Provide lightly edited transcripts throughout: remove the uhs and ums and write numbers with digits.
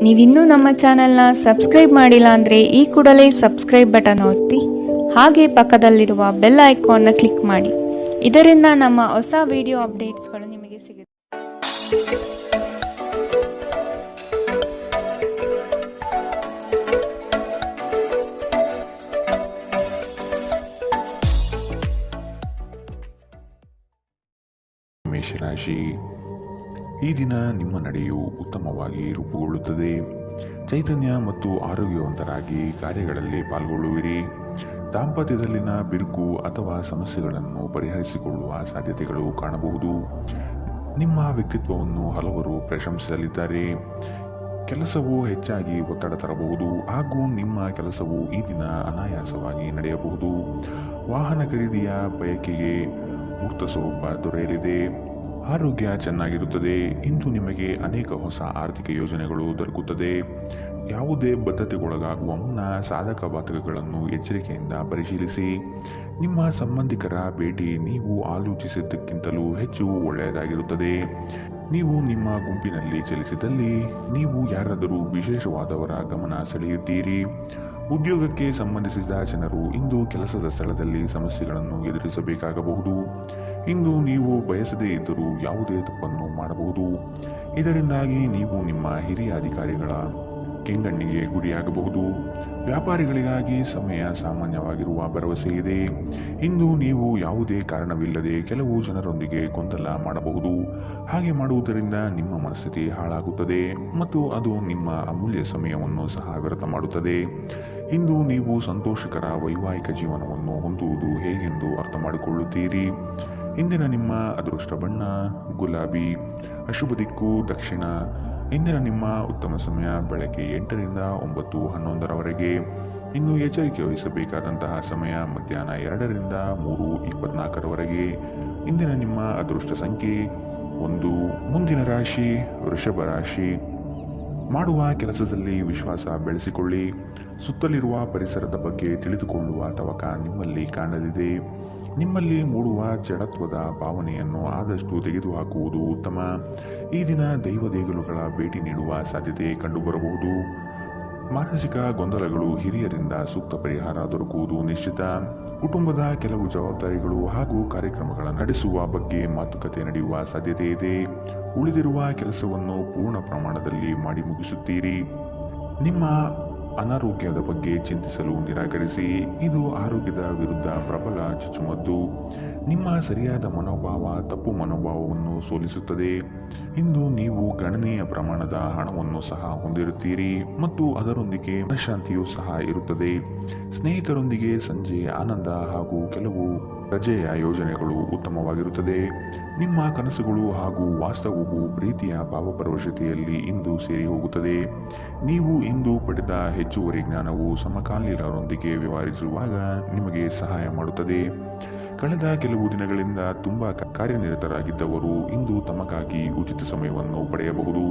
ನೀವಿನ್ನೂ ನಮ್ಮ ಚಾನೆಲ್ನ ಸಬ್ಸ್ಕ್ರೈಬ್ ಮಾಡಿಲ್ಲ ಅಂದರೆ ಈ ಕೂಡಲೇ ಸಬ್ಸ್ಕ್ರೈಬ್ ಬಟನ್ ಒತ್ತಿ ಹಾಗೆ ಪಕ್ಕದಲ್ಲಿರುವ ಬೆಲ್ ಐಕಾನ್ನ ಕ್ಲಿಕ್ ಮಾಡಿ. ಇದರಿಂದ ನಮ್ಮ ಹೊಸ ವಿಡಿಯೋ ಅಪ್ಡೇಟ್ಸ್ಗಳು ನಿಮಗೆ ಸಿಗುತ್ತೆ. ಮೇಷರಾಶಿ, ಈ ದಿನ ನಿಮ್ಮ ನಡೆಯು ಉತ್ತಮವಾಗಿ ರೂಪುಗೊಳ್ಳುತ್ತದೆ. ಚೈತನ್ಯ ಮತ್ತು ಆರೋಗ್ಯವಂತರಾಗಿ ಕಾರ್ಯಗಳಲ್ಲಿ ಪಾಲ್ಗೊಳ್ಳುವಿರಿ. ದಾಂಪತ್ಯದಲ್ಲಿನ ಬಿರುಕು ಅಥವಾ ಸಮಸ್ಯೆಗಳನ್ನು ಪರಿಹರಿಸಿಕೊಳ್ಳುವ ಸಾಧ್ಯತೆಗಳು ಕಾಣಬಹುದು. ನಿಮ್ಮ ವ್ಯಕ್ತಿತ್ವವನ್ನು ಹಲವರು ಪ್ರಶಂಸಿಸಲಿದ್ದಾರೆ. ಕೆಲಸವು ಹೆಚ್ಚಾಗಿ ಒತ್ತಡ ತರಬಹುದು ಹಾಗೂ ನಿಮ್ಮ ಕೆಲಸವು ಈ ದಿನ ಅನಾಯಾಸವಾಗಿ ನಡೆಯಬಹುದು. ವಾಹನ ಖರೀದಿಯ ಬಯಕೆಗೆ ಮೂರ್ತ ಸ್ವರೂಪ ದೊರೆಯಲಿದೆ. ಆರೋಗ್ಯ ಚೆನ್ನಾಗಿರುತ್ತದೆ. ಇಂದು ನಿಮಗೆ ಅನೇಕ ಹೊಸ ಆರ್ಥಿಕ ಯೋಜನೆಗಳು ದೊರಕುತ್ತದೆ. ಯಾವುದೇ ಬದ್ಧತೆಗೊಳಗಾಗುವ ಮುನ್ನ ಸಾಧಕ ಬಾಧಕಗಳನ್ನು ಎಚ್ಚರಿಕೆಯಿಂದ ಪರಿಶೀಲಿಸಿ. ನಿಮ್ಮ ಸಂಬಂಧಿಕರ ಭೇಟಿ ನೀವು ಆಲೋಚಿಸಿದ್ದಕ್ಕಿಂತಲೂ ಹೆಚ್ಚು ಒಳ್ಳೆಯದಾಗಿರುತ್ತದೆ. ನೀವು ನಿಮ್ಮ ಗುಂಪಿನಲ್ಲಿ ಚಲಿಸಿದಲ್ಲಿ ನೀವು ಯಾರಾದರೂ ವಿಶೇಷವಾದವರ ಗಮನ ಸೆಳೆಯುತ್ತೀರಿ. ಉದ್ಯೋಗಕ್ಕೆ ಸಂಬಂಧಿಸಿದ ಜನರು ಇಂದು ಕೆಲಸದ ಸ್ಥಳದಲ್ಲಿ ಸಮಸ್ಯೆಗಳನ್ನು ಎದುರಿಸಬೇಕಾಗಬಹುದು. ಇಂದು ನೀವು ಬಯಸದೇ ಇದ್ದರೂ ಯಾವುದೇ ತಪ್ಪನ್ನು ಮಾಡಬಹುದು. ಇದರಿಂದಾಗಿ ನೀವು ನಿಮ್ಮ ಹಿರಿಯ ಅಧಿಕಾರಿಗಳ ಕೆಂಗಣ್ಣಿಗೆ ಗುರಿಯಾಗಬಹುದು. ವ್ಯಾಪಾರಿಗಳಿಗಾಗಿ ಸಮಯ ಸಾಮಾನ್ಯವಾಗಿರುವ ಭರವಸೆ ಇದೆ. ಇಂದು ನೀವು ಯಾವುದೇ ಕಾರಣವಿಲ್ಲದೆ ಕೆಲವು ಜನರೊಂದಿಗೆ ಗೊಂದಲ ಮಾಡಬಹುದು. ಹಾಗೆ ಮಾಡುವುದರಿಂದ ನಿಮ್ಮ ಮನಸ್ಥಿತಿ ಹಾಳಾಗುತ್ತದೆ ಮತ್ತು ಅದು ನಿಮ್ಮ ಅಮೂಲ್ಯ ಸಮಯವನ್ನು ಸಹ ವ್ಯರ್ಥ ಮಾಡುತ್ತದೆ. ಇಂದು ನೀವು ಸಂತೋಷಕರ ವೈವಾಹಿಕ ಜೀವನವನ್ನು ಹೊಂದುವುದು ಹೇಗೆಂದು ಅರ್ಥ ಮಾಡಿಕೊಳ್ಳುತ್ತೀರಿ. ಇಂದಿನ ನಿಮ್ಮ ಅದೃಷ್ಟ ಬಣ್ಣ ಗುಲಾಬಿ, ಅಶುಭ ದಿಕ್ಕು ದಕ್ಷಿಣ. ಇಂದಿನ ನಿಮ್ಮ ಉತ್ತಮ ಸಮಯ ಬೆಳಗ್ಗೆ 8ರಿಂದ 9:11ರವರೆಗೆ. ಇನ್ನು ಎಚ್ಚರಿಕೆ ವಹಿಸಬೇಕಾದಂತಹ ಸಮಯ ಮಧ್ಯಾಹ್ನ 2ರಿಂದ 3:24ರವರೆಗೆ. ಇಂದಿನ ನಿಮ್ಮ ಅದೃಷ್ಟ ಸಂಖ್ಯೆ 1. ಮುಂದಿನ ರಾಶಿ ವೃಷಭ ರಾಶಿ. ಮಾಡುವ ಕೆಲಸದಲ್ಲಿ ವಿಶ್ವಾಸ ಬೆಳೆಸಿಕೊಳ್ಳಿ. ಸುತ್ತಲಿರುವ ಪರಿಸರದ ಬಗ್ಗೆ ತಿಳಿದುಕೊಳ್ಳುವ ತವಕ ನಿಮ್ಮಲ್ಲಿ ಕಾಣಲಿದೆ. ನಿಮ್ಮಲ್ಲಿ ಮೂಡುವ ಜಡತ್ವದ ಭಾವನೆಯನ್ನು ಆದಷ್ಟು ತೆಗೆದುಹಾಕುವುದು ಉತ್ತಮ. ಈ ದಿನ ದೈವ ದೇಗುಲಗಳ ಭೇಟಿ ನೀಡುವ ಸಾಧ್ಯತೆ ಕಂಡುಬರಬಹುದು. ಮಾನಸಿಕ ಗೊಂದಲಗಳು ಹಿರಿಯರಿಂದ ಸೂಕ್ತ ಪರಿಹಾರ ದೊರಕುವುದು ನಿಶ್ಚಿತ. ಕುಟುಂಬದ ಕೆಲವು ಜವಾಬ್ದಾರಿಗಳು ಹಾಗೂ ಕಾರ್ಯಕ್ರಮಗಳನ್ನು ನಡೆಸುವ ಬಗ್ಗೆ ಮಾತುಕತೆ ನಡೆಯುವ ಸಾಧ್ಯತೆ ಇದೆ. ಉಳಿದಿರುವ ಕೆಲಸವನ್ನು ಪೂರ್ಣ ಪ್ರಮಾಣದಲ್ಲಿ ಮಾಡಿ ಮುಗಿಸುತ್ತೀರಿ. ನಿಮ್ಮ ಅನಾರೋಗ್ಯದ ಬಗ್ಗೆ ಚಿಂತಿಸಲು ನಿರಾಕರಿಸಿ. ಇದು ಆರೋಗ್ಯದ ವಿರುದ್ಧ ಪ್ರಬಲ ಚುಚ್ಚುಮದ್ದು. ನಿಮ್ಮ ಸರಿಯಾದ ಮನೋಭಾವ ತಪ್ಪು ಮನೋಭಾವವನ್ನು ಸೋಲಿಸುತ್ತದೆ. ಇಂದು ನೀವು ಗಣನೀಯ ಪ್ರಮಾಣದ ಹಣವನ್ನು ಸಹ ಹೊಂದಿರುತ್ತೀರಿ ಮತ್ತು ಅದರೊಂದಿಗೆ ಮನಃಶಾಂತಿಯೂ ಸಹ ಇರುತ್ತದೆ. ಸ್ನೇಹಿತರೊಂದಿಗೆ ಸಂಜೆ ಆನಂದ ಹಾಗೂ ಕೆಲವು ರಜೆಯ ಯೋಜನೆಗಳು ಉತ್ತಮವಾಗಿರುತ್ತದೆ. ನಿಮ್ಮ ಕನಸುಗಳು ಹಾಗೂ ವಾಸ್ತವವು ಪ್ರೀತಿಯ ಭಾವಪರವಶತೆಯಲ್ಲಿ ಇಂದು ಸೇರಿ ಹೋಗುತ್ತದೆ. ನೀವು ಇಂದು ಪಡೆದ ಹೆಚ್ಚುವರಿ ಜ್ಞಾನವು ಸಮಕಾಲೀನರೊಂದಿಗೆ ವ್ಯವಹರಿಸುವಾಗ ನಿಮಗೆ ಸಹಾಯ ಮಾಡುತ್ತದೆ. ಕಳೆದ ಕೆಲವು ದಿನಗಳಿಂದ ತುಂಬ ಕಾರ್ಯನಿರತರಾಗಿದ್ದವರು ಇಂದು ತಮಗಾಗಿ ಉಚಿತ ಸಮಯವನ್ನು ಪಡೆಯಬಹುದು.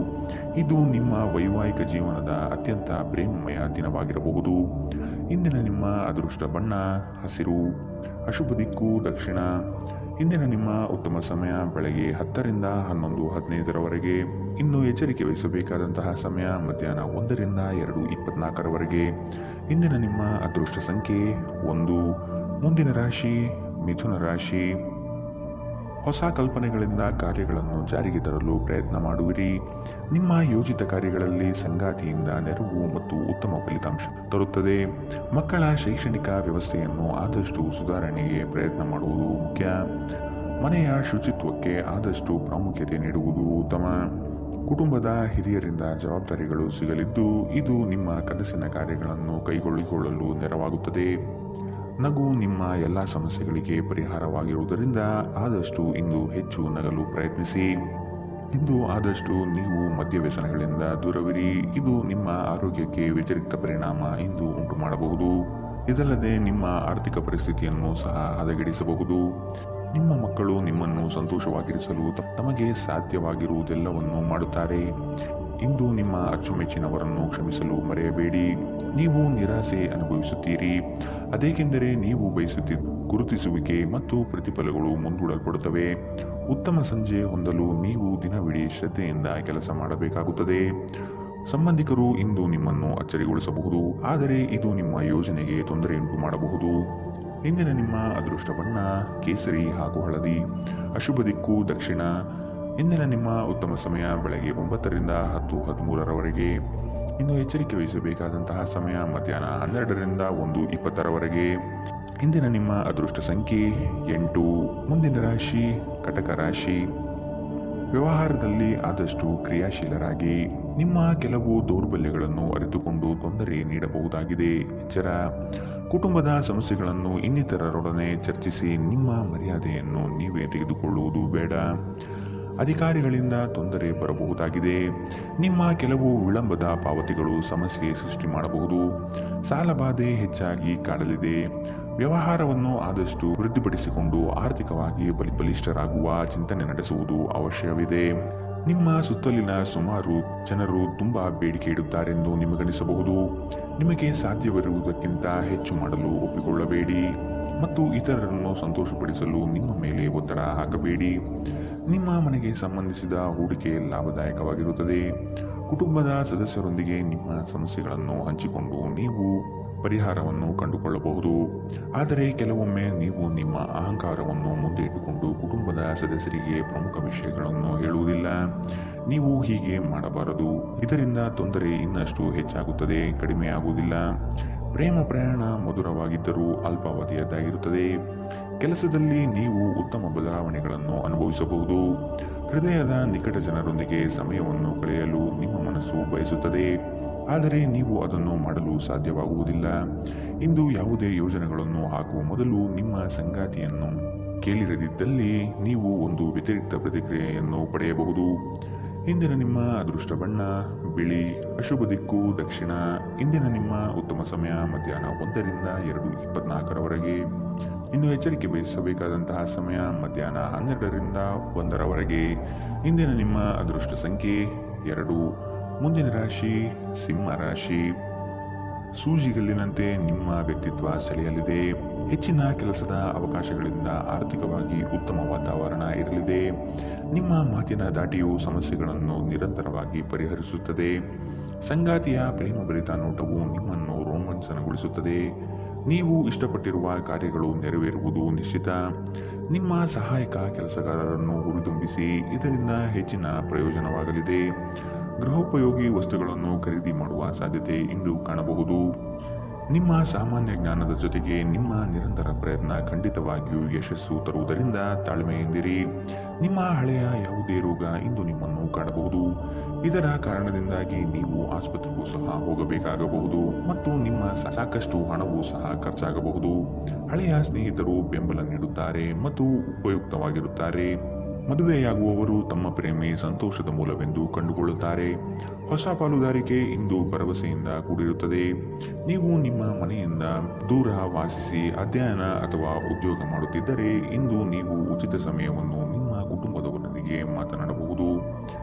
ಇದು ನಿಮ್ಮ ವೈವಾಹಿಕ ಜೀವನದ ಅತ್ಯಂತ ಪ್ರೇಮಮಯ ದಿನವಾಗಿರಬಹುದು. ಇಂದಿನ ನಿಮ್ಮ ಅದೃಷ್ಟ ಬಣ್ಣ ಹಸಿರು, ಅಶುಭ ದಿಕ್ಕು ದಕ್ಷಿಣ. ಇಂದಿನ ನಿಮ್ಮ ಉತ್ತಮ ಸಮಯ ಬೆಳಗ್ಗೆ 10ರಿಂದ 11:15ರವರೆಗೆ. ಇನ್ನು ಎಚ್ಚರಿಕೆ ವಹಿಸಬೇಕಾದಂತಹ ಸಮಯ ಮಧ್ಯಾಹ್ನ 1ರಿಂದ 2:24ರವರೆಗೆ. ಇಂದಿನ ನಿಮ್ಮ ಅದೃಷ್ಟ ಸಂಖ್ಯೆ 1. ಮುಂದಿನ ರಾಶಿ ಮಿಥುನ ರಾಶಿ. ಹೊಸ ಕಲ್ಪನೆಗಳಿಂದ ಕಾರ್ಯಗಳನ್ನು ಜಾರಿಗೆ ತರಲು ಪ್ರಯತ್ನ ಮಾಡುವಿರಿ. ನಿಮ್ಮ ಯೋಜಿತ ಕಾರ್ಯಗಳಲ್ಲಿ ಸಂಗಾತಿಯಿಂದ ನೆರವು ಮತ್ತು ಉತ್ತಮ ಫಲಿತಾಂಶ ತರುತ್ತದೆ. ಮಕ್ಕಳ ಶೈಕ್ಷಣಿಕ ವ್ಯವಸ್ಥೆಯನ್ನು ಆದಷ್ಟು ಸುಧಾರಣೆಗೆ ಪ್ರಯತ್ನ ಮಾಡುವುದು ಮುಖ್ಯ. ಮನೆಯ ಶುಚಿತ್ವಕ್ಕೆ ಆದಷ್ಟು ಪ್ರಾಮುಖ್ಯತೆ ನೀಡುವುದು ಉತ್ತಮ. ಕುಟುಂಬದ ಹಿರಿಯರಿಂದ ಜವಾಬ್ದಾರಿಗಳು ಸಿಗಲಿದ್ದು ಇದು ನಿಮ್ಮ ಕನಸಿನ ಕಾರ್ಯಗಳನ್ನು ಕೈಗೊಳ್ಳಿಕೊಳ್ಳಲು ನೆರವಾಗುತ್ತದೆ. ನಗು ನಿಮ್ಮ ಎಲ್ಲ ಸಮಸ್ಯೆಗಳಿಗೆ ಪರಿಹಾರವಾಗಿರುವುದರಿಂದ ಆದಷ್ಟು ಇಂದು ಹೆಚ್ಚು ನಗಲು ಪ್ರಯತ್ನಿಸಿ. ಇಂದು ಆದಷ್ಟು ನೀವು ಮದ್ಯವ್ಯಸನಗಳಿಂದ ದೂರವಿರಿ. ಇದು ನಿಮ್ಮ ಆರೋಗ್ಯಕ್ಕೆ ವ್ಯತಿರಿಕ್ತ ಪರಿಣಾಮ ಇಂದು ಉಂಟು ಮಾಡಬಹುದು. ಇದಲ್ಲದೆ ನಿಮ್ಮ ಆರ್ಥಿಕ ಪರಿಸ್ಥಿತಿಯನ್ನು ಸಹ ಹದಗೆಡಿಸಬಹುದು. ನಿಮ್ಮ ಮಕ್ಕಳು ನಿಮ್ಮನ್ನು ಸಂತೋಷವಾಗಿರಿಸಲು ತಮಗೆ ಸಾಧ್ಯವಾಗಿರುವುದೆಲ್ಲವನ್ನು ಮಾಡುತ್ತಾರೆ. ಇಂದು ನಿಮ್ಮ ಅಚ್ಚುಮೆಚ್ಚಿನವರನ್ನು ಕ್ಷಮಿಸಲು ಮರೆಯಬೇಡಿ. ನೀವು ನಿರಾಸೆ ಅನುಭವಿಸುತ್ತೀರಿ. ಅದೇಕೆಂದರೆ ನೀವು ಬಯಸುತ್ತಿದ್ದ ಗುರುತಿಸುವಿಕೆ ಮತ್ತು ಪ್ರತಿಫಲಗಳು ಮುಂದೂಡಲ್ಪಡುತ್ತವೆ. ಉತ್ತಮ ಸಂಜೆ ಹೊಂದಲು ನೀವು ದಿನವಿಡೀ ಶ್ರದ್ಧೆಯಿಂದ ಕೆಲಸ ಮಾಡಬೇಕಾಗುತ್ತದೆ. ಸಂಬಂಧಿಕರು ಇಂದು ನಿಮ್ಮನ್ನು ಅಚ್ಚರಿಗೊಳಿಸಬಹುದು, ಆದರೆ ಇದು ನಿಮ್ಮ ಯೋಜನೆಗೆ ತೊಂದರೆಯುಂಟು ಮಾಡಬಹುದು. ಇಂದಿನ ನಿಮ್ಮ ಅದೃಷ್ಟ ಬಣ್ಣ ಕೇಸರಿ ಹಾಗೂ ಹಳದಿ. ಅಶುಭ ದಿಕ್ಕು ದಕ್ಷಿಣ. ಇಂದಿನ ನಿಮ್ಮ ಉತ್ತಮ ಸಮಯ ಬೆಳಗ್ಗೆ 9ರಿಂದ 10:13ರವರೆಗೆ. ಇನ್ನು ಎಚ್ಚರಿಕೆ ವಹಿಸಬೇಕಾದಂತಹ ಸಮಯ ಮಧ್ಯಾಹ್ನ 12ರಿಂದ 1:20ರವರೆಗೆ. ಇಂದಿನ ನಿಮ್ಮ ಅದೃಷ್ಟ ಸಂಖ್ಯೆ 8. ಮುಂದಿನ ರಾಶಿ ಕಟಕ ರಾಶಿ. ವ್ಯವಹಾರದಲ್ಲಿ ಆದಷ್ಟು ಕ್ರಿಯಾಶೀಲರಾಗಿ. ನಿಮ್ಮ ಕೆಲವು ದೌರ್ಬಲ್ಯಗಳನ್ನು ಅರಿತುಕೊಂಡು ತೊಂದರೆ ನೀಡಬಹುದಾಗಿದೆ. ಎಚ್ಚರ. ಕುಟುಂಬದ ಸಮಸ್ಯೆಗಳನ್ನು ಇನ್ನಿತರರೊಡನೆ ಚರ್ಚಿಸಿ ನಿಮ್ಮ ಮರ್ಯಾದೆಯನ್ನು ನೀವೇ ತೆಗೆದುಕೊಳ್ಳುವುದು ಬೇಡ. ಅಧಿಕಾರಿಗಳಿಂದ ತೊಂದರೆ ಬರಬಹುದಾಗಿದೆ. ನಿಮ್ಮ ಕೆಲವು ವಿಳಂಬದ ಪಾವತಿಗಳು ಸಮಸ್ಯೆ ಸೃಷ್ಟಿ ಮಾಡಬಹುದು. ಸಾಲಬಾಧೆ ಹೆಚ್ಚಾಗಿ ಕಾಡಲಿದೆ. ವ್ಯವಹಾರವನ್ನು ಆದಷ್ಟು ವೃದ್ಧಿಪಡಿಸಿಕೊಂಡು ಆರ್ಥಿಕವಾಗಿ ಬಲಿಷ್ಠರಾಗುವ ಚಿಂತನೆ ನಡೆಸುವುದು ಅವಶ್ಯವಿದೆ. ನಿಮ್ಮ ಸುತ್ತಲಿನ ಸುಮಾರು ಜನರು ತುಂಬಾ ಬೇಡಿಕೆ ಇಡುತ್ತಾರೆಂದು ನಿಮಗನಿಸಬಹುದು. ನಿಮಗೆ ಸಾಧ್ಯವಿರುವುದಕ್ಕಿಂತ ಹೆಚ್ಚು ಮಾಡಲು ಒಪ್ಪಿಕೊಳ್ಳಬೇಡಿ ಮತ್ತು ಇತರರನ್ನು ಸಂತೋಷಪಡಿಸಲು ನಿಮ್ಮ ಮೇಲೆ ಒತ್ತಡ ಹಾಕಬೇಡಿ. ನಿಮ್ಮ ಮನೆಗೆ ಸಂಬಂಧಿಸಿದ ಹೂಡಿಕೆ ಲಾಭದಾಯಕವಾಗಿರುತ್ತದೆ. ಕುಟುಂಬದ ಸದಸ್ಯರೊಂದಿಗೆ ನಿಮ್ಮ ಸಮಸ್ಯೆಗಳನ್ನು ಹಂಚಿಕೊಂಡು ನೀವು ಪರಿಹಾರವನ್ನು ಕಂಡುಕೊಳ್ಳಬಹುದು. ಆದರೆ ಕೆಲವೊಮ್ಮೆ ನೀವು ನಿಮ್ಮ ಅಹಂಕಾರವನ್ನು ಮುಂದೆ ಇಟ್ಟುಕೊಂಡು ಕುಟುಂಬದ ಸದಸ್ಯರಿಗೆ ಪ್ರಮುಖ ವಿಷಯಗಳನ್ನು ಹೇಳುವುದಿಲ್ಲ. ನೀವು ಹೀಗೆ ಮಾಡಬಾರದು. ಇದರಿಂದ ತೊಂದರೆ ಇನ್ನಷ್ಟು ಹೆಚ್ಚಾಗುತ್ತದೆ, ಕಡಿಮೆಯಾಗುವುದಿಲ್ಲ. ಪ್ರೇಮ ಪ್ರಯಾಣ ಮಧುರವಾಗಿದ್ದರೂ ಅಲ್ಪಾವಧಿಯದ್ದಾಗಿರುತ್ತದೆ. ಕೆಲಸದಲ್ಲಿ ನೀವು ಉತ್ತಮ ಬದಲಾವಣೆಗಳನ್ನು ಅನುಭವಿಸಬಹುದು. ಹೃದಯದ ನಿಕಟ ಜನರೊಂದಿಗೆ ಸಮಯವನ್ನು ಕಳೆಯಲು ನಿಮ್ಮ ಮನಸ್ಸು ಬಯಸುತ್ತದೆ, ಆದರೆ ನೀವು ಅದನ್ನು ಮಾಡಲು ಸಾಧ್ಯವಾಗುವುದಿಲ್ಲ. ಇಂದು ಯಾವುದೇ ಯೋಜನೆಗಳನ್ನು ಹಾಕುವ ಮೊದಲು ನಿಮ್ಮ ಸಂಗಾತಿಯನ್ನು ಕೇಳಿರದಿದ್ದಲ್ಲಿ ನೀವು ಒಂದು ವ್ಯತಿರಿಕ್ತ ಪ್ರತಿಕ್ರಿಯೆಯನ್ನು ಪಡೆಯಬಹುದು. ಇಂದಿನ ನಿಮ್ಮ ಅದೃಷ್ಟ ಬಣ್ಣ ಬಿಳಿ. ಅಶುಭ ದಿಕ್ಕು ದಕ್ಷಿಣ. ಇಂದಿನ ನಿಮ್ಮ ಉತ್ತಮ ಸಮಯ ಮಧ್ಯಾಹ್ನ 1ರಿಂದ 2:24ರವರೆಗೆ. ಇನ್ನು ಎಚ್ಚರಿಕೆ ವಹಿಸಬೇಕಾದಂತಹ ಸಮಯ ಮಧ್ಯಾಹ್ನ 12ರಿಂದ 1ರವರೆಗೆ. ಇಂದಿನ ನಿಮ್ಮ ಅದೃಷ್ಟ ಸಂಖ್ಯೆ 2. ಮುಂದಿನ ರಾಶಿ ಸಿಂಹ ರಾಶಿ. ಸೂಜಿಗಲ್ಲಿನಂತೆ ನಿಮ್ಮ ವ್ಯಕ್ತಿತ್ವ ಸೆಳೆಯಲಿದೆ. ಹೆಚ್ಚಿನ ಕೆಲಸದ ಅವಕಾಶಗಳಿಂದ ಆರ್ಥಿಕವಾಗಿ ಉತ್ತಮ ವಾತಾವರಣ ಇರಲಿದೆ. ನಿಮ್ಮ ಮಾತಿನ ದಾಟಿಯು ಸಮಸ್ಯೆಗಳನ್ನು ನಿರಂತರವಾಗಿ ಪರಿಹರಿಸುತ್ತದೆ. ಸಂಗಾತಿಯ ಪ್ರೇಮಭರಿತ ನೋಟವು ನಿಮ್ಮನ್ನು ರೋಮಾಂಚನಗೊಳಿಸುತ್ತದೆ. ನೀವು ಇಷ್ಟಪಟ್ಟಿರುವ ಕಾರ್ಯಗಳು ನೆರವೇರುವುದು ನಿಶ್ಚಿತ. ನಿಮ್ಮ ಸಹಾಯಕ ಕೆಲಸಗಾರರನ್ನು ಹುರಿದುಂಬಿಸಿ, ಇದರಿಂದ ಹೆಚ್ಚಿನ ಪ್ರಯೋಜನವಾಗಲಿದೆ. ಗೃಹೋಪಯೋಗಿ ವಸ್ತುಗಳನ್ನು ಖರೀದಿ ಮಾಡುವ ಸಾಧ್ಯತೆ ಇಂದು ಕಾಣಬಹುದು. ನಿಮ್ಮ ಸಾಮಾನ್ಯ ಜ್ಞಾನದ ಜೊತೆಗೆ ನಿಮ್ಮ ನಿರಂತರ ಪ್ರಯತ್ನ ಖಂಡಿತವಾಗಿಯೂ ಯಶಸ್ಸು ತರುವುದರಿಂದ ತಾಳ್ಮೆಯಿಂದಿರಿ. ನಿಮ್ಮ ಹಳೆಯ ಯಾವುದೇ ರೋಗ ಇಂದು ನಿಮ್ಮನ್ನು ಕಾಡಬಹುದು. ಇದರ ಕಾರಣದಿಂದಾಗಿ ನೀವು ಆಸ್ಪತ್ರೆಗೂ ಸಹ ಹೋಗಬೇಕಾಗಬಹುದು ಮತ್ತು ನಿಮ್ಮ ಸಾಕಷ್ಟು ಹಣವೂ ಸಹ ಖರ್ಚಾಗಬಹುದು. ಹಳೆಯ ಸ್ನೇಹಿತರು ಬೆಂಬಲ ನೀಡುತ್ತಾರೆ ಮತ್ತು ಉಪಯುಕ್ತವಾಗಿರುತ್ತಾರೆ. ಮದುವೆಯಾಗುವವರು ತಮ್ಮ ಪ್ರೇಮಿ ಸಂತೋಷದ ಮೂಲವೆಂದು ಕಂಡುಕೊಳ್ಳುತ್ತಾರೆ. ಹೊಸ ಪಾಲುದಾರಿಕೆ ಇಂದು ಭರವಸೆಯಿಂದ ಕೂಡಿರುತ್ತದೆ. ನೀವು ನಿಮ್ಮ ಮನೆಯಿಂದ ದೂರ ವಾಸಿಸಿ ಅಧ್ಯಯನ ಅಥವಾ ಉದ್ಯೋಗ ಮಾಡುತ್ತಿದ್ದರೆ ಇಂದು ನೀವು ಉಚಿತ ಸಮಯವನ್ನು ನಿಮ್ಮ ಕುಟುಂಬದವರೊಂದಿಗೆ ಮಾತನಾಡಬಹುದು.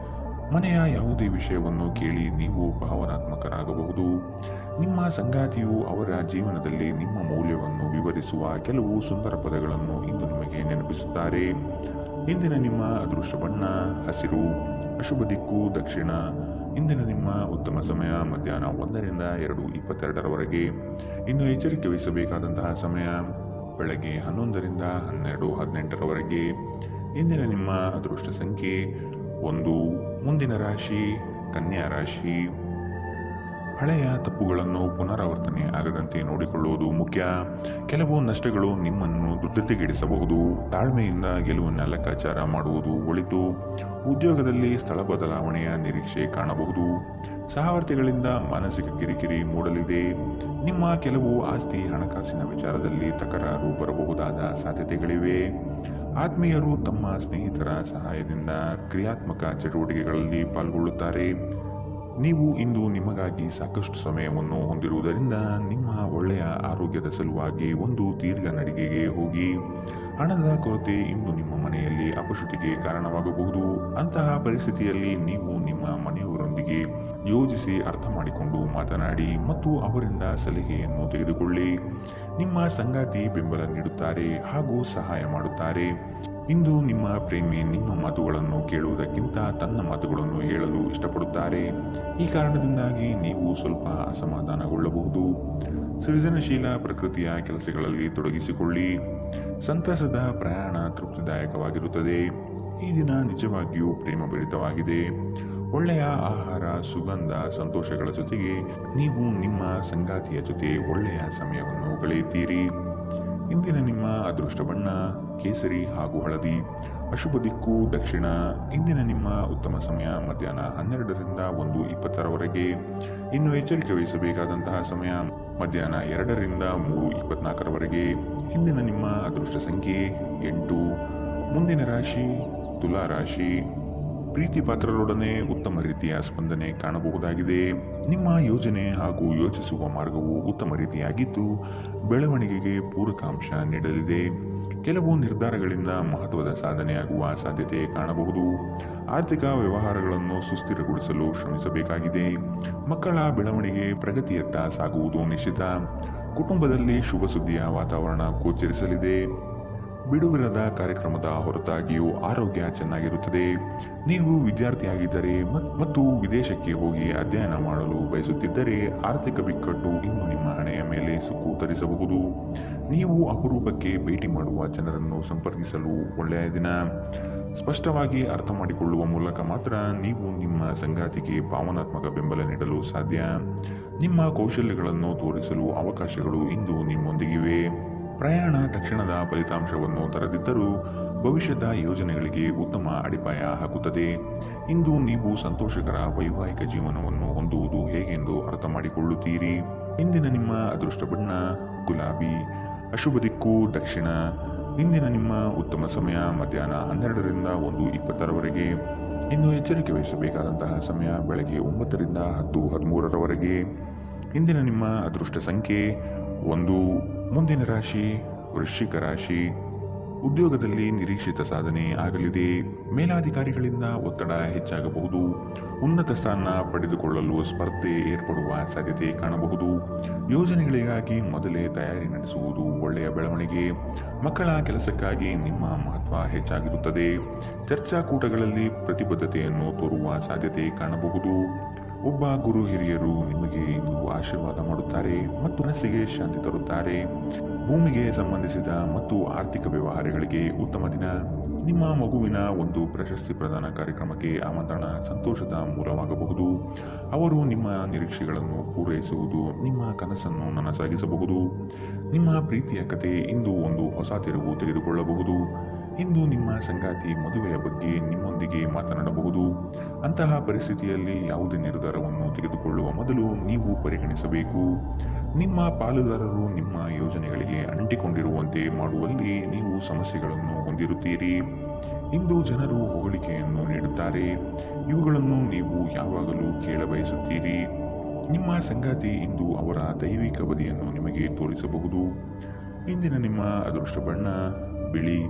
ಮನೆಯ ಯಾವುದೇ ವಿಷಯವನ್ನು ಕೇಳಿ ನೀವು ಭಾವನಾತ್ಮಕರಾಗಬಹುದು. ನಿಮ್ಮ ಸಂಗಾತಿಯು ಅವರ ಜೀವನದಲ್ಲಿ ನಿಮ್ಮ ಮೌಲ್ಯವನ್ನು ವಿವರಿಸುವ ಕೆಲವು ಸುಂದರ ಪದಗಳನ್ನು ಇಂದು ನಿಮಗೆ ನೆನಪಿಸುತ್ತಾರೆ. ಇಂದಿನ ನಿಮ್ಮ ಅದೃಷ್ಟ ಬಣ್ಣ ಹಸಿರು. ಅಶುಭ ದಿಕ್ಕು ದಕ್ಷಿಣ. ಇಂದಿನ ನಿಮ್ಮ ಉತ್ತಮ ಸಮಯ ಮಧ್ಯಾಹ್ನ 1ರಿಂದ 2:22ರವರೆಗೆ. ಇನ್ನು ಎಚ್ಚರಿಕೆ ವಹಿಸಬೇಕಾದಂತಹ ಸಮಯ ಬೆಳಗ್ಗೆ 11ರಿಂದ 12:18ರವರೆಗೆ. ಇಂದಿನ ನಿಮ್ಮ ಅದೃಷ್ಟ ಸಂಖ್ಯೆ 1. ಮುಂದಿನ ರಾಶಿ ಕನ್ಯಾ ರಾಶಿ. ಹಳೆಯ ತಪ್ಪುಗಳನ್ನು ಪುನರಾವರ್ತನೆ ಆಗದಂತೆ ನೋಡಿಕೊಳ್ಳುವುದು ಮುಖ್ಯ. ಕೆಲವು ನಷ್ಟಗಳು ನಿಮ್ಮನ್ನು ಧೃತಿಗೆಡಿಸಬಹುದು. ತಾಳ್ಮೆಯಿಂದ ಗೆಲುವಿನ ಲೆಕ್ಕಾಚಾರ ಮಾಡುವುದು ಒಳಿತು. ಉದ್ಯೋಗದಲ್ಲಿ ಸ್ಥಳ ಬದಲಾವಣೆಯ ನಿರೀಕ್ಷೆ ಕಾಣಬಹುದು. ಸಹವರ್ತಿಗಳಿಂದ ಮಾನಸಿಕ ಕಿರಿಕಿರಿ ಮೂಡಲಿದೆ. ನಿಮ್ಮ ಕೆಲವು ಆಸ್ತಿ ಹಣಕಾಸಿನ ವಿಚಾರದಲ್ಲಿ ತಕರಾರು ಬರಬಹುದಾದ ಸಾಧ್ಯತೆಗಳಿವೆ. ಆತ್ಮೀಯರು ತಮ್ಮ ಸ್ನೇಹಿತರ ಸಹಾಯದಿಂದ ಕ್ರಿಯಾತ್ಮಕ ಚಟುವಟಿಕೆಗಳಲ್ಲಿ ಪಾಲ್ಗೊಳ್ಳುತ್ತಾರೆ. ನೀವು ಇಂದು ನಿಮಗಾಗಿ ಸಾಕಷ್ಟು ಸಮಯವನ್ನು ಹೊಂದಿರುವುದರಿಂದ ನಿಮ್ಮ ಒಳ್ಳೆಯ ಆರೋಗ್ಯದ ಸಲುವಾಗಿ ಒಂದು ದೀರ್ಘ ನಡಿಗೆಗೆ ಹೋಗಿ. ಹಣದ ಕೊರತೆ ಇಂದು ನಿಮ್ಮ ಮನೆಯಲ್ಲಿ ಅಪಶುತಿಗೆ ಕಾರಣವಾಗಬಹುದು. ಅಂತಹ ಪರಿಸ್ಥಿತಿಯಲ್ಲಿ ನೀವು ನಿಮ್ಮ ಮನೆಯವರೊಂದಿಗೆ ಯೋಜಿಸಿ ಅರ್ಥ ಮಾಡಿಕೊಂಡು ಮಾತನಾಡಿ ಮತ್ತು ಅವರಿಂದ ಸಲಹೆಯನ್ನು ತೆಗೆದುಕೊಳ್ಳಿ. ನಿಮ್ಮ ಸಂಗಾತಿ ಬೆಂಬಲ ನೀಡುತ್ತಾರೆ ಹಾಗೂ ಸಹಾಯ ಮಾಡುತ್ತಾರೆ. ಇಂದು ನಿಮ್ಮ ಪ್ರೇಮಿ ನಿಮ್ಮ ಮಾತುಗಳನ್ನು ಕೇಳುವುದಕ್ಕಿಂತ ತನ್ನ ಮಾತುಗಳನ್ನು ಹೇಳಲು ಇಷ್ಟಪಡುತ್ತಾರೆ. ಈ ಕಾರಣದಿಂದಾಗಿ ನೀವು ಸ್ವಲ್ಪ ಅಸಮಾಧಾನಗೊಳ್ಳಬಹುದು. ಸೃಜನಶೀಲ ಪ್ರಕೃತಿಯ ಕೆಲಸಗಳಲ್ಲಿ ತೊಡಗಿಸಿಕೊಳ್ಳಿ. ಸಂತಸದ ಪ್ರಯಾಣ ತೃಪ್ತಿದಾಯಕವಾಗಿರುತ್ತದೆ. ಈ ದಿನ ನಿಜವಾಗಿಯೂ ಪ್ರೇಮಭರಿತವಾಗಿದೆ. ಒಳ್ಳೆಯ ಆಹಾರ, ಸುಗಂಧ, ಸಂತೋಷಗಳ ಜೊತೆಗೆ ನೀವು ನಿಮ್ಮ ಸಂಗಾತಿಯ ಜೊತೆ ಒಳ್ಳೆಯ ಸಮಯವನ್ನು ಕಳೆಯುತ್ತೀರಿ. ಇಂದಿನ ನಿಮ್ಮ ಅದೃಷ್ಟ ಬಣ್ಣ ಕೇಸರಿ ಹಾಗೂ ಹಳದಿ. ಅಶುಭ ದಿಕ್ಕು ದಕ್ಷಿಣ. ಇಂದಿನ ನಿಮ್ಮ ಉತ್ತಮ ಸಮಯ ಮಧ್ಯಾಹ್ನ 12ರಿಂದ 1:20ರವರೆಗೆ. ಇನ್ನು ಎಚ್ಚರಿಕೆ ವಹಿಸಬೇಕಾದಂತಹ ಸಮಯ ಮಧ್ಯಾಹ್ನ 2ರಿಂದ 3:24ರವರೆಗೆ. ಇಂದಿನ ನಿಮ್ಮ ಅದೃಷ್ಟ ಸಂಖ್ಯೆ 8. ಮುಂದಿನ ರಾಶಿ ತುಲಾ ರಾಶಿ. ಪ್ರೀತಿ ಪಾತ್ರರೊಡನೆ ಉತ್ತಮ ರೀತಿಯ ಸ್ಪಂದನೆ ಕಾಣಬಹುದಾಗಿದೆ. ನಿಮ್ಮ ಯೋಜನೆ ಹಾಗೂ ಯೋಚಿಸುವ ಮಾರ್ಗವು ಉತ್ತಮ ರೀತಿಯಾಗಿದ್ದು ಬೆಳವಣಿಗೆಗೆ ಪೂರಕ ಅಂಶ ನೀಡಲಿದೆ. ಕೆಲವು ನಿರ್ಧಾರಗಳಿಂದ ಮಹತ್ವದ ಸಾಧನೆಯಾಗುವ ಸಾಧ್ಯತೆ ಕಾಣಬಹುದು. ಆರ್ಥಿಕ ವ್ಯವಹಾರಗಳನ್ನು ಸುಸ್ಥಿರಗೊಳಿಸಲು ಶ್ರಮಿಸಬೇಕಾಗಿದೆ. ಮಕ್ಕಳ ಬೆಳವಣಿಗೆ ಪ್ರಗತಿಯತ್ತ ಸಾಗುವುದು ನಿಶ್ಚಿತ. ಕುಟುಂಬದಲ್ಲಿ ಶುಭ ಸುದ್ದಿಯ ವಾತಾವರಣ ಗೋಚರಿಸಲಿದೆ. ಬಿಡುವಿರದ ಕಾರ್ಯಕ್ರಮದ ಹೊರತಾಗಿಯೂ ಆರೋಗ್ಯ ಚೆನ್ನಾಗಿರುತ್ತದೆ. ನೀವು ವಿದ್ಯಾರ್ಥಿಯಾಗಿದ್ದರೆ ಮತ್ತು ವಿದೇಶಕ್ಕೆ ಹೋಗಿ ಅಧ್ಯಯನ ಮಾಡಲು ಬಯಸುತ್ತಿದ್ದರೆ ಆರ್ಥಿಕ ಬಿಕ್ಕಟ್ಟು ಇನ್ನು ನಿಮ್ಮ ಹಣೆಯ ಮೇಲೆ ಸುಕ್ಕು ತರಿಸಬಹುದು. ನೀವು ಅಪರೂಪಕ್ಕೆ ಭೇಟಿ ಮಾಡುವ ಜನರನ್ನು ಸಂಪರ್ಕಿಸಲು ಒಳ್ಳೆಯ ದಿನ. ಸ್ಪಷ್ಟವಾಗಿ ಅರ್ಥ ಮಾಡಿಕೊಳ್ಳುವ ಮೂಲಕ ಮಾತ್ರ ನೀವು ನಿಮ್ಮ ಸಂಗಾತಿಗೆ ಭಾವನಾತ್ಮಕ ಬೆಂಬಲ ನೀಡಲು ಸಾಧ್ಯ. ನಿಮ್ಮ ಕೌಶಲ್ಯಗಳನ್ನು ತೋರಿಸಲು ಅವಕಾಶಗಳು ಇಂದು ನಿಮ್ಮೊಂದಿಗಿವೆ. ಪ್ರಯಾಣ ತಕ್ಷಣದ ಫಲಿತಾಂಶವನ್ನು ತರದಿದ್ದರೂ ಭವಿಷ್ಯದ ಯೋಜನೆಗಳಿಗೆ ಉತ್ತಮ ಅಡಿಪಾಯ ಹಾಕುತ್ತದೆ. ಇಂದು ನೀವು ಸಂತೋಷಕರ ವೈವಾಹಿಕ ಜೀವನವನ್ನು ಹೊಂದುವುದು ಹೇಗೆಂದು ಅರ್ಥ ಮಾಡಿಕೊಳ್ಳುತ್ತೀರಿ. ಇಂದಿನ ನಿಮ್ಮ ಅದೃಷ್ಟ ಬಣ್ಣ ಗುಲಾಬಿ. ಅಶುಭ ದಿಕ್ಕು ದಕ್ಷಿಣ. ಇಂದಿನ ನಿಮ್ಮ ಉತ್ತಮ ಸಮಯ ಮಧ್ಯಾಹ್ನ 12ರಿಂದ 1:20ರವರೆಗೆ. ಇನ್ನು ಎಚ್ಚರಿಕೆ ವಹಿಸಬೇಕಾದಂತಹ ಸಮಯ ಬೆಳಗ್ಗೆ 9ರಿಂದ 10:13ರವರೆಗೆ. ಇಂದಿನ ನಿಮ್ಮ ಅದೃಷ್ಟ ಸಂಖ್ಯೆ 1. ಮುಂದಿನ ರಾಶಿ ವೃಶ್ಚಿಕ ರಾಶಿ. ಉದ್ಯೋಗದಲ್ಲಿ ನಿರೀಕ್ಷಿತ ಸಾಧನೆ ಆಗಲಿದೆ. ಮೇಲಾಧಿಕಾರಿಗಳಿಂದ ಒತ್ತಡ ಹೆಚ್ಚಾಗಬಹುದು. ಉನ್ನತ ಸ್ಥಾನ ಪಡೆದುಕೊಳ್ಳಲು ಸ್ಪರ್ಧೆ ಏರ್ಪಡುವ ಸಾಧ್ಯತೆ ಕಾಣಬಹುದು. ಯೋಜನೆಗಳಿಗಾಗಿ ಮೊದಲೇ ತಯಾರಿ ನಡೆಸುವುದು ಒಳ್ಳೆಯ ಬೆಳವಣಿಗೆ. ಮಕ್ಕಳ ಕೆಲಸಕ್ಕಾಗಿ ನಿಮ್ಮ ಮಹತ್ವ ಹೆಚ್ಚಾಗಿರುತ್ತದೆ. ಚರ್ಚಾಕೂಟಗಳಲ್ಲಿ ಪ್ರತಿಬದ್ಧತೆಯನ್ನು ತೋರುವ ಸಾಧ್ಯತೆ ಕಾಣಬಹುದು. ಒಬ್ಬ ಗುರು ಹಿರಿಯರು ನಿಮಗೆ ಇಂದು ಆಶೀರ್ವಾದ ಮಾಡುತ್ತಾರೆ ಮತ್ತು ಮನಸ್ಸಿಗೆ ಶಾಂತಿ ತರುತ್ತಾರೆ. ಭೂಮಿಗೆ ಸಂಬಂಧಿಸಿದ ಮತ್ತು ಆರ್ಥಿಕ ವ್ಯವಹಾರಗಳಿಗೆ ಉತ್ತಮ ದಿನ. ನಿಮ್ಮ ಮಗುವಿನ ಒಂದು ಪ್ರಶಸ್ತಿ ಪ್ರದಾನ ಕಾರ್ಯಕ್ರಮಕ್ಕೆ ಆಮಂತ್ರಣ ಸಂತೋಷದ ಮೂಲವಾಗಬಹುದು. ಅವರು ನಿಮ್ಮ ನಿರೀಕ್ಷೆಗಳನ್ನು ಪೂರೈಸುವುದು ನಿಮ್ಮ ಕನಸನ್ನು ನನಸಾಗಿಸಬಹುದು. ನಿಮ್ಮ ಪ್ರೀತಿಯ ಕತೆ ಇಂದು ಒಂದು ಹೊಸ ತಿರುವು ತೆಗೆದುಕೊಳ್ಳಬಹುದು. ಇಂದು ನಿಮ್ಮ ಸಂಗಾತಿ ಮದುವೆಯ ಬಗ್ಗೆ ನಿಮ್ಮೊಂದಿಗೆ ಮಾತನಾಡಬಹುದು. ಅಂತಹ ಪರಿಸ್ಥಿತಿಯಲ್ಲಿ ಯಾವುದೇ ನಿರ್ಧಾರವನ್ನು ತೆಗೆದುಕೊಳ್ಳುವ ಮೊದಲು ನೀವು ಪರಿಗಣಿಸಬೇಕು. ನಿಮ್ಮ ಪಾಲುದಾರರು ನಿಮ್ಮ ಯೋಜನೆಗಳಿಗೆ ಅಂಟಿಕೊಂಡಿರುವಂತೆ ಮಾಡುವಲ್ಲಿ ನೀವು ಸಮಸ್ಯೆಗಳನ್ನು ಹೊಂದಿರುತ್ತೀರಿ. ಇಂದು ಜನರು ಹೊಗಳಿಕೆಯನ್ನು ನೀಡುತ್ತಾರೆ. ಇವುಗಳನ್ನು ನೀವು ಯಾವಾಗಲೂ ಕೇಳಬಯಸುತ್ತೀರಿ. ನಿಮ್ಮ ಸಂಗಾತಿ ಇಂದು ಅವರ ದೈವಿಕ ಬದಿಯನ್ನು ನಿಮಗೆ ತೋರಿಸಬಹುದು. ಇಂದಿನ ನಿಮ್ಮ ಅದೃಷ್ಟ ಬಣ್ಣ ಬಿಳಿ.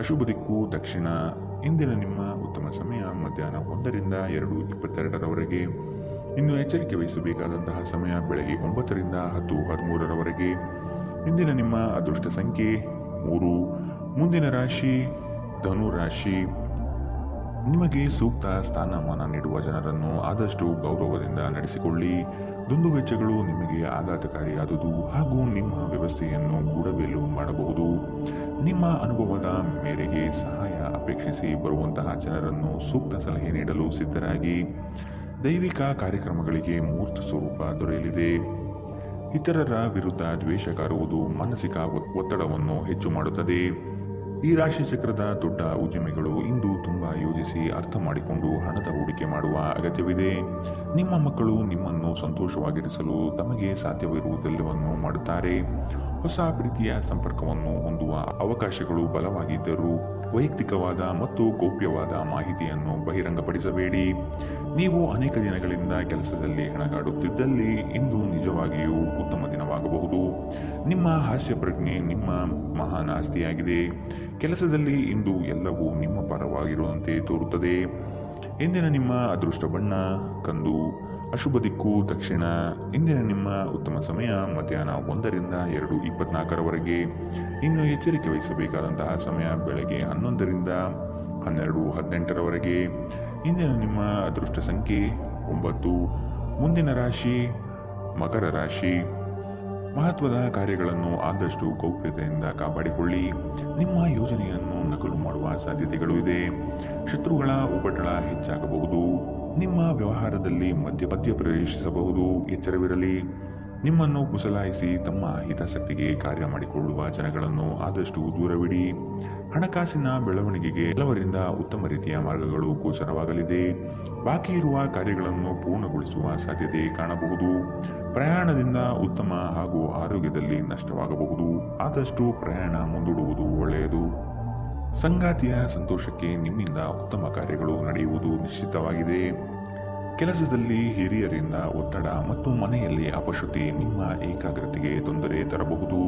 ಅಶುಭ ದಿಕ್ಕು ದಕ್ಷಿಣ. ಇಂದಿನ ನಿಮ್ಮ ಉತ್ತಮ ಸಮಯ ಮಧ್ಯಾಹ್ನ 1ರಿಂದ 2:22ರವರೆಗೆ. ಇನ್ನು ಎಚ್ಚರಿಕೆ ವಹಿಸಬೇಕಾದಂತಹ ಸಮಯ ಬೆಳಗ್ಗೆ 9ರಿಂದ 10:13ರವರೆಗೆ. ಇಂದಿನ ನಿಮ್ಮ ಅದೃಷ್ಟ ಸಂಖ್ಯೆ 3. ಮುಂದಿನ ರಾಶಿ ಧನು ರಾಶಿ. ನಿಮಗೆ ಸೂಕ್ತ ಸ್ಥಾನಮಾನ ನೀಡುವ ಜನರನ್ನು ಆದಷ್ಟು ಗೌರವದಿಂದ ನಡೆಸಿಕೊಳ್ಳಿ. ದುಂದುವೆಚ್ಚಗಳು ನಿಮಗೆ ಆಘಾತಕಾರಿಯಾದುದು ಹಾಗೂ ನಿಮ್ಮ ವ್ಯವಸ್ಥೆಯನ್ನು ಗೂಡಬೇಲು ಮಾಡಬಹುದು. ನಿಮ್ಮ ಅನುಭವದ ಮೇರೆಗೆ ಸಹಾಯ ಅಪೇಕ್ಷಿಸಿ ಬರುವಂತಹ ಜನರನ್ನು ಸೂಕ್ತ ಸಲಹೆ ನೀಡಲು ಸಿದ್ಧರಾಗಿ. ದೈವಿಕ ಕಾರ್ಯಕ್ರಮಗಳಿಗೆ ಮೂರ್ತ ಸ್ವರೂಪ ದೊರೆಯಲಿದೆ. ಇತರರ ವಿರುದ್ಧ ದ್ವೇಷ ಕಾರುವುದು ಮಾನಸಿಕ ಒತ್ತಡವನ್ನು ಹೆಚ್ಚು ಮಾಡುತ್ತದೆ. ಈ ರಾಶಿ ಚಕ್ರದ ದೊಡ್ಡ ಉದ್ಯಮಿಗಳು ಇಂದು ತುಂಬಾ ಯೋಜಿಸಿ ಅರ್ಥ ಮಾಡಿಕೊಂಡು ಹಣದ ಹೂಡಿಕೆ ಮಾಡುವ ಅಗತ್ಯವಿದೆ. ನಿಮ್ಮ ಮಕ್ಕಳು ನಿಮ್ಮನ್ನು ಸಂತೋಷವಾಗಿರಿಸಲು ತಮಗೆ ಸಾಧ್ಯವಿರುವುದೆಲ್ಲವನ್ನು ಮಾಡುತ್ತಾರೆ. ಹೊಸ ಪ್ರೀತಿಯ ಸಂಪರ್ಕವನ್ನು ಹೊಂದುವ ಅವಕಾಶಗಳು ಬಲವಾಗಿದ್ದರೂ ವೈಯಕ್ತಿಕವಾದ ಮತ್ತು ಗೌಪ್ಯವಾದ ಮಾಹಿತಿಯನ್ನು ಬಹಿರಂಗಪಡಿಸಬೇಡಿ. ನೀವು ಅನೇಕ ದಿನಗಳಿಂದ ಕೆಲಸದಲ್ಲಿ ಹೆಣಗಾಡುತ್ತಿದ್ದಲ್ಲಿ ಇಂದು ನಿಜವಾಗಿಯೂ ಉತ್ತಮ ದಿನವಾಗಬಹುದು. ನಿಮ್ಮ ಹಾಸ್ಯ ಪ್ರಜ್ಞೆ ನಿಮ್ಮ ಮಹಾನ್ ಆಸ್ತಿಯಾಗಿದೆ. ಕೆಲಸದಲ್ಲಿ ಇಂದು ಎಲ್ಲವೂ ನಿಮ್ಮ ಪರವಾಗಿರುವಂತೆ ತೋರುತ್ತದೆ. ಇಂದಿನ ನಿಮ್ಮ ಅದೃಷ್ಟ ಬಣ್ಣ ಕಂದು. ಅಶುಭ ದಿಕ್ಕು ದಕ್ಷಿಣ. ಇಂದಿನ ನಿಮ್ಮ ಉತ್ತಮ ಸಮಯ ಮಧ್ಯಾಹ್ನ 1ರಿಂದ 2:24 ಇನ್ನು ಎಚ್ಚರಿಕೆ ವಹಿಸಬೇಕಾದಂತಹ ಸಮಯ ಬೆಳಗ್ಗೆ 11ರಿಂದ 12:18 ಇಂದಿನ ನಿಮ್ಮ ಅದೃಷ್ಟ ಸಂಖ್ಯೆ 9. ಮುಂದಿನ ರಾಶಿ ಮಕರ ರಾಶಿ. ಮಹತ್ವದ ಕಾರ್ಯಗಳನ್ನು ಆದಷ್ಟು ಗೌಪ್ಯತೆಯಿಂದ ಕಾಪಾಡಿಕೊಳ್ಳಿ. ನಿಮ್ಮ ಯೋಜನೆಯನ್ನು ನಕಲು ಮಾಡುವ ಸಾಧ್ಯತೆಗಳು ಇದೆ. ಶತ್ರುಗಳ ಉಪಟಳ ಹೆಚ್ಚಾಗಬಹುದು. ನಿಮ್ಮ ವ್ಯವಹಾರದಲ್ಲಿ ಮಧ್ಯ ಪ್ರವೇಶಿಸಬಹುದು. ಎಚ್ಚರವಿರಲಿ. ನಿಮ್ಮನ್ನು ಕುಸಲಾಯಿಸಿ ತಮ್ಮ ಹಿತಾಸಕ್ತಿಗೆ ಕಾರ್ಯ ಮಾಡಿಕೊಳ್ಳುವ ಜನಗಳನ್ನು ಆದಷ್ಟು ದೂರವಿಡಿ. ಹಣಕಾಸಿನ ಬೆಳವಣಿಗೆಗೆ ಕೆಲವರಿಂದ ಉತ್ತಮ ರೀತಿಯ ಮಾರ್ಗಗಳು ಗೋಚರವಾಗಲಿದೆ. ಬಾಕಿ ಇರುವ ಕಾರ್ಯಗಳನ್ನು ಪೂರ್ಣಗೊಳಿಸುವ ಸಾಧ್ಯತೆ ಕಾಣಬಹುದು. ಪ್ರಯಾಣದಿಂದ ಉತ್ತಮ ಹಾಗೂ ಆರೋಗ್ಯದಲ್ಲಿ ನಷ್ಟವಾಗಬಹುದು. ಆದಷ್ಟು ಪ್ರಯಾಣ ಮುಂದೂಡುವುದು ಒಳ್ಳೆಯದು. ಸಂಗಾತಿಯ ಸಂತೋಷಕ್ಕೆ ನಿಮ್ಮಿಂದ ಉತ್ತಮ ಕಾರ್ಯಗಳು ನಡೆಯುವುದು ನಿಶ್ಚಿತವಾಗಿದೆ. ಕೆಲಸದಲ್ಲಿ ಹಿರಿಯರಿಂದ ಒತ್ತಡ ಮತ್ತು ಮನೆಯಲ್ಲಿ ಅಪಶ್ರುತಿ ನಿಮ್ಮ ಏಕಾಗ್ರತೆಗೆ ತೊಂದರೆ ತರಬಹುದು.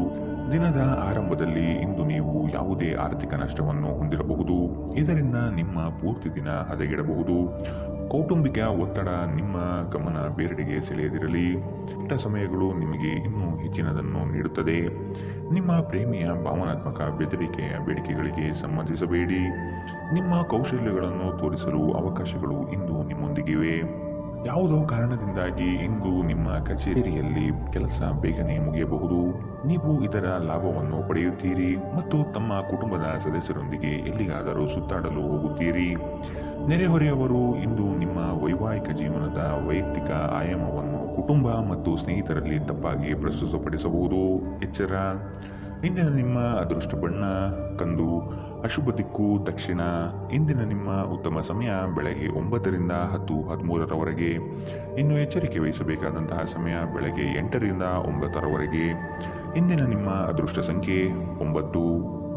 ದಿನದ ಆರಂಭದಲ್ಲಿ ಇಂದು ನೀವು ಯಾವುದೇ ಆರ್ಥಿಕ ನಷ್ಟವನ್ನು ಹೊಂದಿರಬಹುದು. ಇದರಿಂದ ನಿಮ್ಮ ಪೂರ್ತಿ ದಿನ ಹದಗೆಡಬಹುದು. ಕೌಟುಂಬಿಕ ಒತ್ತಡ ನಿಮ್ಮ ಗಮನ ಬೇರೆಡೆಗೆ ಸೆಳೆಯದಿರಲಿ. ಕೆಟ್ಟ ಸಮಯಗಳು ನಿಮಗೆ ಇನ್ನೂ ಹೆಚ್ಚಿನದನ್ನು ನೀಡುತ್ತದೆ. ನಿಮ್ಮ ಪ್ರೇಮಿಯ ಭಾವನಾತ್ಮಕ ಬೆದರಿಕೆಯ ಬೇಡಿಕೆಗಳಿಗೆ ಸಂಬಂಧಿಸಬೇಡಿ. ನಿಮ್ಮ ಕೌಶಲ್ಯಗಳನ್ನು ತೋರಿಸಲು ಅವಕಾಶಗಳು ಇಂದು ನಿಮ್ಮೊಂದಿಗಿವೆ. ಯಾವುದೋ ಕಾರಣದಿಂದಾಗಿ ಇಂದು ನಿಮ್ಮ ಕಚೇರಿಯಲ್ಲಿ ಕೆಲಸ ಬೇಗನೆ ಮುಗಿಯಬಹುದು. ನೀವು ಇದರ ಲಾಭವನ್ನು ಪಡೆಯುತ್ತೀರಿ ಮತ್ತು ತಮ್ಮ ಕುಟುಂಬದ ಸದಸ್ಯರೊಂದಿಗೆ ಎಲ್ಲಿಗಾದರೂ ಸುತ್ತಾಡಲು ಹೋಗುತ್ತೀರಿ. ನೆರೆಹೊರೆಯವರು ಇಂದು ನಿಮ್ಮ ವೈವಾಹಿಕ ಜೀವನದ ವೈಯಕ್ತಿಕ ಆಯಾಮವನ್ನು ಕುಟುಂಬ ಮತ್ತು ಸ್ನೇಹಿತರಲ್ಲಿ ತಪ್ಪಾಗಿ ಪ್ರಸ್ತುತಪಡಿಸಬಹುದು. ಎಚ್ಚರ. ಇಂದಿನ ನಿಮ್ಮ ಅದೃಷ್ಟ ಬಣ್ಣ ಕಂದು. ಅಶುಭ ದಿಕ್ಕು ದಕ್ಷಿಣ. ಇಂದಿನ ನಿಮ್ಮ ಉತ್ತಮ ಸಮಯ ಬೆಳಗ್ಗೆ 9ರಿಂದ 10:13 ಇನ್ನು ಎಚ್ಚರಿಕೆ ವಹಿಸಬೇಕಾದಂತಹ ಸಮಯ ಬೆಳಗ್ಗೆ 8ರಿಂದ 9. ಇಂದಿನ ನಿಮ್ಮ ಅದೃಷ್ಟ ಸಂಖ್ಯೆ 9.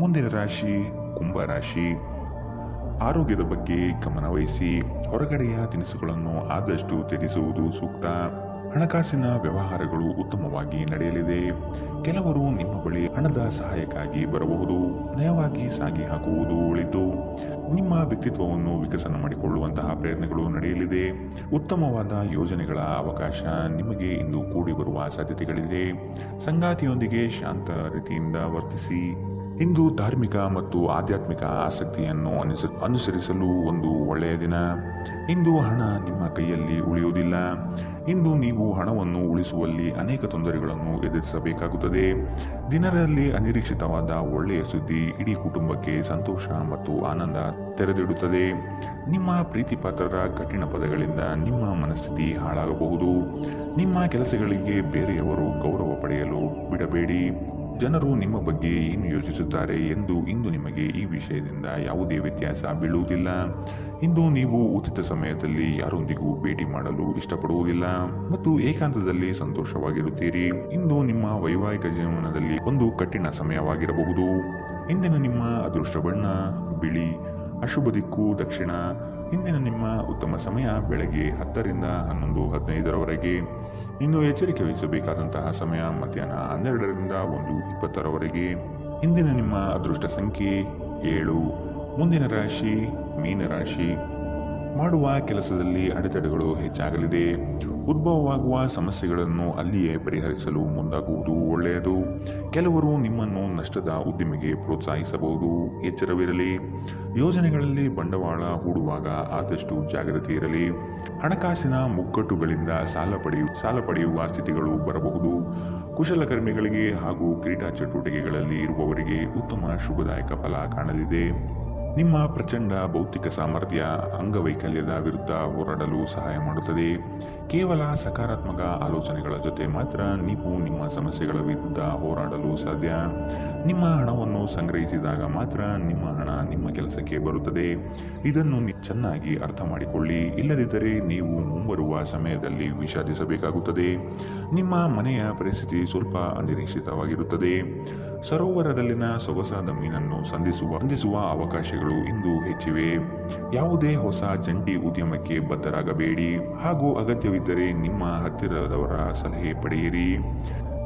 ಮುಂದಿನ ರಾಶಿ ಕುಂಭರಾಶಿ. ಆರೋಗ್ಯದ ಬಗ್ಗೆ ಗಮನ ವಹಿಸಿ. ಹೊರಗಡೆಯ ತಿನಿಸುಗಳನ್ನು ಆದಷ್ಟು ತ್ಯಜಿಸುವುದು ಸೂಕ್ತ. ಹಣಕಾಸಿನ ವ್ಯವಹಾರಗಳು ಉತ್ತಮವಾಗಿ ನಡೆಯಲಿದೆ. ಕೆಲವರು ನಿಮ್ಮ ಬಳಿ ಹಣದ ಸಹಾಯಕ್ಕಾಗಿ ಬರಬಹುದು. ನಯವಾಗಿ ಸಾಗಿ ಹಾಕುವುದು ಒಳಿತು. ನಿಮ್ಮ ವ್ಯಕ್ತಿತ್ವವನ್ನು ವಿಕಸನ ಮಾಡಿಕೊಳ್ಳುವಂತಹ ಪ್ರಯತ್ನಗಳು ನಡೆಯಲಿದೆ. ಉತ್ತಮವಾದ ಯೋಜನೆಗಳ ಅವಕಾಶ ನಿಮಗೆ ಇಂದು ಕೂಡಿ ಬರುವ ಸಾಧ್ಯತೆಗಳಿದೆ. ಸಂಗಾತಿಯೊಂದಿಗೆ ಶಾಂತ ರೀತಿಯಿಂದ ವರ್ತಿಸಿ. ಇಂದು ಧಾರ್ಮಿಕ ಮತ್ತು ಆಧ್ಯಾತ್ಮಿಕ ಆಸಕ್ತಿಯನ್ನು ಅನುಸರಿಸಲು ಒಂದು ಒಳ್ಳೆಯ ದಿನ. ಇಂದು ಹಣ ನಿಮ್ಮ ಕೈಯಲ್ಲಿ ಉಳಿಯುವುದಿಲ್ಲ. ಇಂದು ನೀವು ಹಣವನ್ನು ಉಳಿಸುವಲ್ಲಿ ಅನೇಕ ತೊಂದರೆಗಳನ್ನು ಎದುರಿಸಬೇಕಾಗುತ್ತದೆ. ದಿನದಲ್ಲಿ ಅನಿರೀಕ್ಷಿತವಾದ ಒಳ್ಳೆಯ ಸುದ್ದಿ ಇಡೀ ಕುಟುಂಬಕ್ಕೆ ಸಂತೋಷ ಮತ್ತು ಆನಂದ ತೆರೆದಿಡುತ್ತದೆ. ನಿಮ್ಮ ಪ್ರೀತಿಪಾತ್ರರ ಕಠಿಣ ಪದಗಳಿಂದ ನಿಮ್ಮ ಮನಸ್ಥಿತಿ ಹಾಳಾಗಬಹುದು. ನಿಮ್ಮ ಕೆಲಸಗಳಿಗೆ ಬೇರೆಯವರು ಗೌರವ ಪಡೆಯಲು ಬಿಡಬೇಡಿ. ಜನರು ನಿಮ್ಮ ಬಗ್ಗೆ ಏನು ಯೋಚಿಸುತ್ತಾರೆ ಎಂದು ಇಂದು ನಿಮಗೆ ಈ ವಿಷಯದಿಂದ ಯಾವುದೇ ವ್ಯತ್ಯಾಸ ಬೀಳುವುದಿಲ್ಲ. ಇಂದು ನೀವು ಉಚಿತ ಸಮಯದಲ್ಲಿ ಯಾರೊಂದಿಗೂ ಭೇಟಿ ಮಾಡಲು ಇಷ್ಟಪಡುವುದಿಲ್ಲ ಮತ್ತು ಏಕಾಂತದಲ್ಲಿ ಸಂತೋಷವಾಗಿರುತ್ತೀರಿ. ಇಂದು ನಿಮ್ಮ ವೈವಾಹಿಕ ಜೀವನದಲ್ಲಿ ಒಂದು ಕಠಿಣ ಸಮಯವಾಗಿರಬಹುದು. ಇಂದಿನ ನಿಮ್ಮ ಅದೃಷ್ಟ ಬಣ್ಣ ಬಿಳಿ. ಅಶುಭ ದಿಕ್ಕು ದಕ್ಷಿಣ. ಇಂದಿನ ನಿಮ್ಮ ಉತ್ತಮ ಸಮಯ ಬೆಳಗ್ಗೆ 10ರಿಂದ 11:15 ಇನ್ನು ಎಚ್ಚರಿಕೆ ವಹಿಸಬೇಕಾದಂತಹ ಸಮಯ ಮಧ್ಯಾಹ್ನ 12ರಿಂದ 1:20 ಇಂದಿನ ನಿಮ್ಮ ಅದೃಷ್ಟ ಸಂಖ್ಯೆ 7. ಮುಂದಿನ ರಾಶಿ ಮೀನರಾಶಿ. ಮಾಡುವ ಕೆಲಸದಲ್ಲಿ ಅಡೆತಡೆಗಳು ಹೆಚ್ಚಾಗಲಿದೆ. ಉದ್ಭವವಾಗುವ ಸಮಸ್ಯೆಗಳನ್ನು ಅಲ್ಲಿಯೇ ಪರಿಹರಿಸಲು ಮುಂದಾಗುವುದು ಒಳ್ಳೆಯದು. ಕೆಲವರು ನಿಮ್ಮನ್ನು ನಷ್ಟದ ಉದ್ದಿಮೆಗೆ ಪ್ರೋತ್ಸಾಹಿಸಬಹುದು. ಎಚ್ಚರವಿರಲಿ. ಯೋಜನೆಗಳಲ್ಲಿ ಬಂಡವಾಳ ಹೂಡುವಾಗ ಆದಷ್ಟು ಜಾಗ್ರತೆ ಇರಲಿ. ಹಣಕಾಸಿನ ಮುಗ್ಗಟ್ಟುಗಳಿಂದ ಸಾಲ ಪಡೆಯುವ ಸ್ಥಿತಿಗಳು ಬರಬಹುದು. ಕುಶಲಕರ್ಮಿಗಳಿಗೆ ಹಾಗೂ ಕ್ರೀಡಾ ಚಟುವಟಿಕೆಗಳಲ್ಲಿ ಇರುವವರಿಗೆ ಉತ್ತಮ ಶುಭದಾಯಕ ಫಲ ಕಾಣಲಿದೆ. ನಿಮ್ಮ ಪ್ರಚಂಡ ಭೌತಿಕ ಸಾಮರ್ಥ್ಯ ಅಂಗವೈಕಲ್ಯದ ವಿರುದ್ಧ ಹೋರಾಡಲು ಸಹಾಯ ಮಾಡುತ್ತದೆ. ಕೇವಲ ಸಕಾರಾತ್ಮಕ ಆಲೋಚನೆಗಳ ಜೊತೆ ಮಾತ್ರ ನೀವು ನಿಮ್ಮ ಸಮಸ್ಯೆಗಳ ವಿರುದ್ಧ ಹೋರಾಡಲು ಸಾಧ್ಯ. ನಿಮ್ಮ ಹಣವನ್ನು ಸಂಗ್ರಹಿಸಿದಾಗ ಮಾತ್ರ ನಿಮ್ಮ ಹಣ ನಿಮ್ಮ ಕೆಲಸಕ್ಕೆ ಬರುತ್ತದೆ. ಇದನ್ನು ಚೆನ್ನಾಗಿ ಅರ್ಥ ಮಾಡಿಕೊಳ್ಳಿ. ಇಲ್ಲದಿದ್ದರೆ ನೀವು ಮುಂಬರುವ ಸಮಯದಲ್ಲಿ ವಿಷಾದಿಸಬೇಕಾಗುತ್ತದೆ. ನಿಮ್ಮ ಮನೆಯ ಪರಿಸ್ಥಿತಿ ಸ್ವಲ್ಪ ಅನಿರೀಕ್ಷಿತವಾಗಿರುತ್ತದೆ. ಸರೋವರದಲ್ಲಿನ ಸೊಗಸಾದ ಮೀನನ್ನು ಸಂಧಿಸುವ ಅವಕಾಶಗಳು ಇಂದು ಹೆಚ್ಚಿವೆ. ಯಾವುದೇ ಹೊಸ ಜಂಟಿ ಉದ್ಯಮಕ್ಕೆ ಬದ್ಧರಾಗಬೇಡಿ ಹಾಗೂ ಅಗತ್ಯವಿದ್ದರೆ ನಿಮ್ಮ ಹತ್ತಿರದವರ ಸಲಹೆ ಪಡೆಯಿರಿ.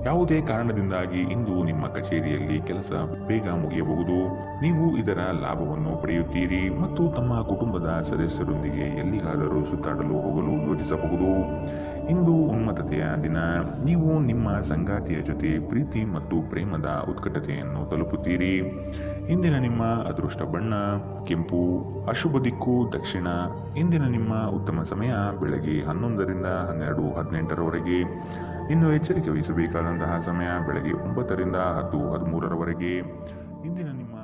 ಯಾವುದೇ ಕಾರಣದಿಂದಾಗಿ ಇಂದು ನಿಮ್ಮ ಕಚೇರಿಯಲ್ಲಿ ಕೆಲಸ ಬೇಗ ಮುಗಿಯಬಹುದು. ನೀವು ಇದರ ಲಾಭವನ್ನು ಪಡೆಯುತ್ತೀರಿ ಮತ್ತು ತಮ್ಮ ಕುಟುಂಬದ ಸದಸ್ಯರೊಂದಿಗೆ ಎಲ್ಲಿಗಾದರೂ ಸುತ್ತಾಡಲು ಹೋಗಲು ಯೋಜಿಸಬಹುದು. ಇಂದು ಉನ್ಮತ್ತತೆಯ ದಿನ. ನೀವು ನಿಮ್ಮ ಸಂಗಾತಿಯ ಜೊತೆ ಪ್ರೀತಿ ಮತ್ತು ಪ್ರೇಮದ ಉತ್ಕಟತೆಯನ್ನು ತಲುಪುತ್ತೀರಿ. ಇಂದಿನ ನಿಮ್ಮ ಅದೃಷ್ಟ ಬಣ್ಣ ಕೆಂಪು, ಅಶುಭ ದಿಕ್ಕು ದಕ್ಷಿಣ. ಇಂದಿನ ನಿಮ್ಮ ಉತ್ತಮ ಸಮಯ ಬೆಳಗ್ಗೆ 11ರಿಂದ 12:18ರವರೆಗೆ. ಇನ್ನು ಎಚ್ಚರಿಕೆ ವಹಿಸಬೇಕಾದಂತಹ ಸಮಯ ಬೆಳಗ್ಗೆ 9ರಿಂದ 10:13ರವರೆಗೆ. ಇಂದಿನ ನಿಮ್ಮ